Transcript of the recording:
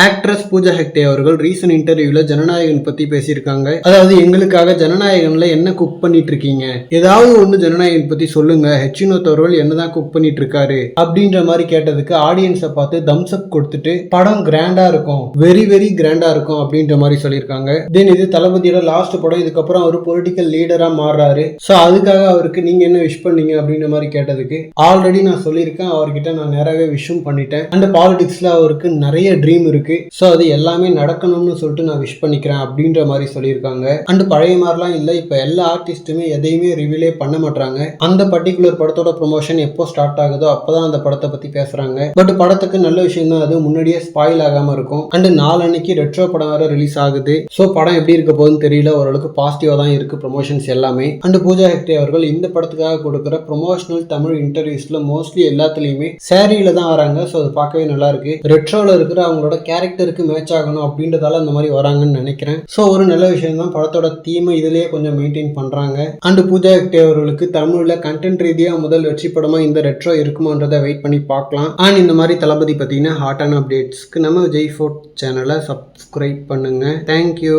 Actress Pooja Hegde அவர்கள் recent இன்டர்வியூல ஜனநாயகன் பத்தி பேசியிருக்காங்க. அதாவது எங்களுக்காக ஜனநாயகன்ல என்ன குக் பண்ணிட்டு இருக்கீங்க, ஏதாவது ஒண்ணு ஜனநாயகன் பத்தி சொல்லுங்க, ஹெச்வினோத் அவர்கள் என்னதான் குக் பண்ணிட்டு இருக்காரு அப்படின்ற மாதிரி கேட்டதுக்கு ஆடியன்ஸை பார்த்து தம்ஸ் அப் கொடுத்துட்டு படம் கிராண்டா இருக்கும், வெரி வெரி கிராண்டா இருக்கும் அப்படின்ற மாதிரி சொல்லியிருக்காங்க. தென் இது தளபதியோட லாஸ்ட் படம், இதுக்கப்புறம் அவர் பொலிட்டிக்கல் லீடரா மாறுறாரு. ஸோ அதுக்காக அவருக்கு நீங்க என்ன விஷ் பண்ணீங்க அப்படின்ற மாதிரி கேட்டதுக்கு ஆல்ரெடி நான் சொல்லியிருக்கேன், அவர்கிட்ட நான் நிறையவே விஷும் பண்ணிட்டேன். அண்ட் பாலிடிக்ஸ்ல அவருக்கு நிறைய ட்ரீம் இருக்கு. ஸோ அது எல்லாமே நடக்கணும்னு சொல்லிட்டு நான் விஷ் பண்ணிக்கிறேன் அப்படின்ற மாதிரி சொல்லியிருக்காங்க. அண்ட் பழைய மாதிரிலாம் இல்லை, இப்போ எல்லா ஆர்டிஸ்ட்டுமே எதையுமே ரிவீலே பண்ண மாட்டாங்க. அந்த பர்டிகுலர் படத்தோட ப்ரொமோஷன் எப்போ ஸ்டார்ட் ஆகுதோ அப்போதான் அந்த படத்தை பற்றி பேசுறாங்க. பட் படத்துக்கு நல்ல விஷயம் தான், அது முன்னாடியே ஸ்பாயில் ஆகாமல் இருக்கும். அண்ட் நாளன்னைக்கு ரெட்ரோ படம் வேற ரிலீஸ் ஆகுது. ஸோ படம் எப்படி இருக்க போகுதுன்னு தெரியல, ஓரளவுக்கு பாசிட்டிவாக தான் இருக்கு ப்ரொமோஷன்ஸ் எல்லாமே. அண்ட் பூஜா ஹெக்டே அவர்கள் இந்த படத்துக்காக கொடுக்குற ப்ரொமோஷனல் தமிழ் இன்டர்வியூஸ்ல மோஸ்ட்லி எல்லாத்துலேயுமே சேரீல தான் வராங்க. ஸோ அது பார்க்கவே நல்லா இருக்கு. ரெட்ரோல இருக்கிற அவங்களோட கேரக்டருக்கு மேட்ச் ஆகணும் அப்படின்றதால அந்த மாதிரி வராங்கன்னு நினைக்கிறேன். ஸோ ஒரு நல்ல விஷயம் தான், படத்தோட தீமை இதுலயே கொஞ்சம் மெயின்டைன் பண்றாங்க. அண்ட் பூஜா ஹெக்டே அவர்களுக்கு தமிழ்ல கண்டென்ட் ரீதியா முதல் வெற்றி படமா இந்த ரெட்ரோ இருக்குமான்றதை வெயிட் பண்ணி பார்க்கலாம். அண்ட் இந்த மாதிரி தளபதி பத்தின ஹாட்டான அப்டேட்ஸ்க்கு நம்ம விஜய் ஃபோர்ட் சேனலை சப்ஸ்கிரைப் பண்ணுங்க. தேங்க்யூ.